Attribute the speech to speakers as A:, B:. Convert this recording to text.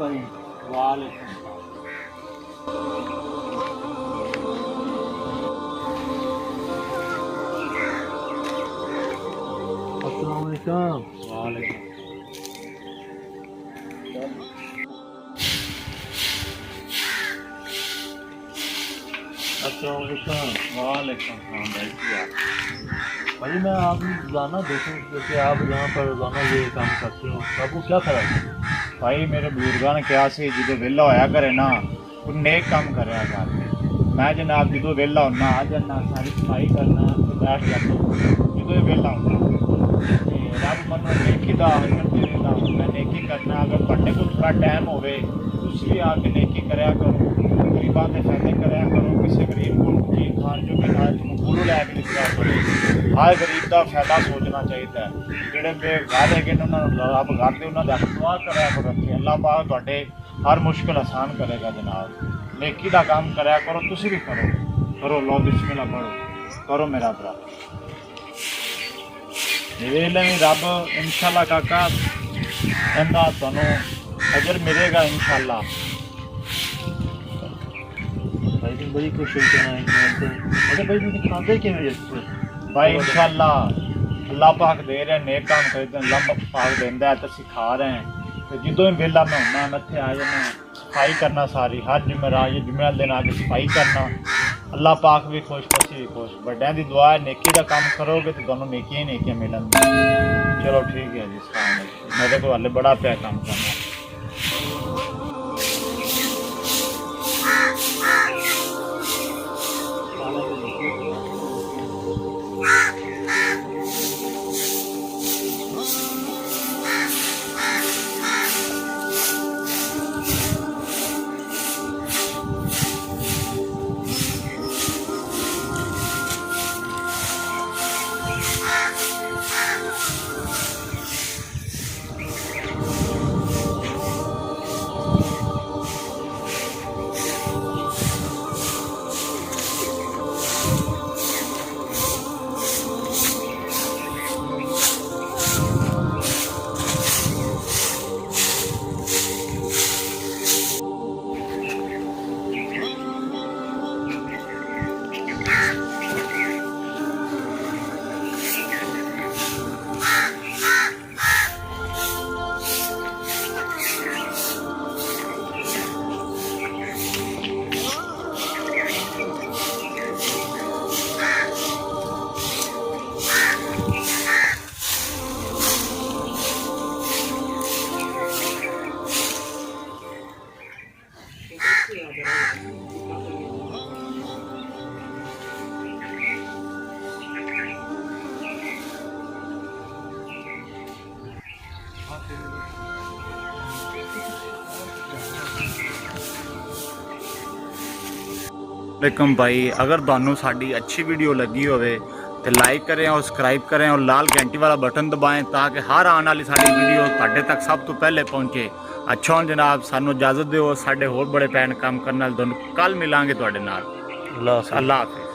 A: भाई वालेकुम अस्सलाम वालेकुम। वालेकुम अस्सलाम वालेकुम। वालेकुम भाई भाई मैं आप रोज़ाना देखूँ जैसे आप यहाँ पर रोज़ाना ये काम करते हो आपको क्या फ़र्क है?
B: भाई मेरे बुजुर्गों ने कहा से जो वेला होया करे ना वो नेक काम करया कर। मैं जनाब जो वेला होना आ जाना सारी सफाई करना तो बैठ जाता जो वेला होना रब मनो नेकी का अजर देगा। मैं नेकी करना अगर पढ़ने को थोड़ा टाइम होवे तुम भी आके नेकी करया करो गरीबों के फायदे करया करो किसी गरीब को चीज खान जो कि गुरु लैके निकला करो। हर गरीब का फायदा सोचना चाहिए। जोड़े बेघर है उन्होंने रब घर दे उन्होंने दुआ कराया करो कि अल्लाह पाक तुहाडे हर मुश्किल आसान करेगा जनाब। नेकी का काम कराया करो तुसी भी करो लो बिस्मिल्लाह पढ़ो करो मेरा भरा वेले रब इंशाल्लाह काका इन्ना तुहानू अजर मिलेगा इंशाल्लाह।
A: भाई तुम बड़ी खुश हो जाना अच्छा भाई तुम खाते क्यों
B: भाई इंशाल्लाह अल्लाह पाक दे रहे नेक काम करते अल्लाह पाक देंदा है तो सिखा रहे हैं। तो जो ही वेला मैं होना मैं इत्थे आ जाना सफाई करना सारी हर जुमेरात जुमे दिन आके सफाई करना। अल्लाह पाक भी खुश तुसी भी खुश बड़िया की दुआ है नेकी का काम करोगे तो तुहानू नेकियां ही नेकियां मिलणगियां। चलो ठीक है जी सलाम मेरे को हाले बड़ा पिया काम करना। वालेकुम भाई अगर तुहानू साडी अच्छी वीडियो लगी होवे तो लाइक करें और सब्सक्राइब करें और लाल घंटी वाला बटन दबाएं ताकि हर आने वाली साडी वीडियो तुहाडे तक सब तो पहले पहुँचे। अच्छा हुण जनाब सानू इजाजत दिओ साडे होर बड़े पैन काम करने वाले कल मिलांगे तुहाडे नाल। अल्लाह हाफिज़।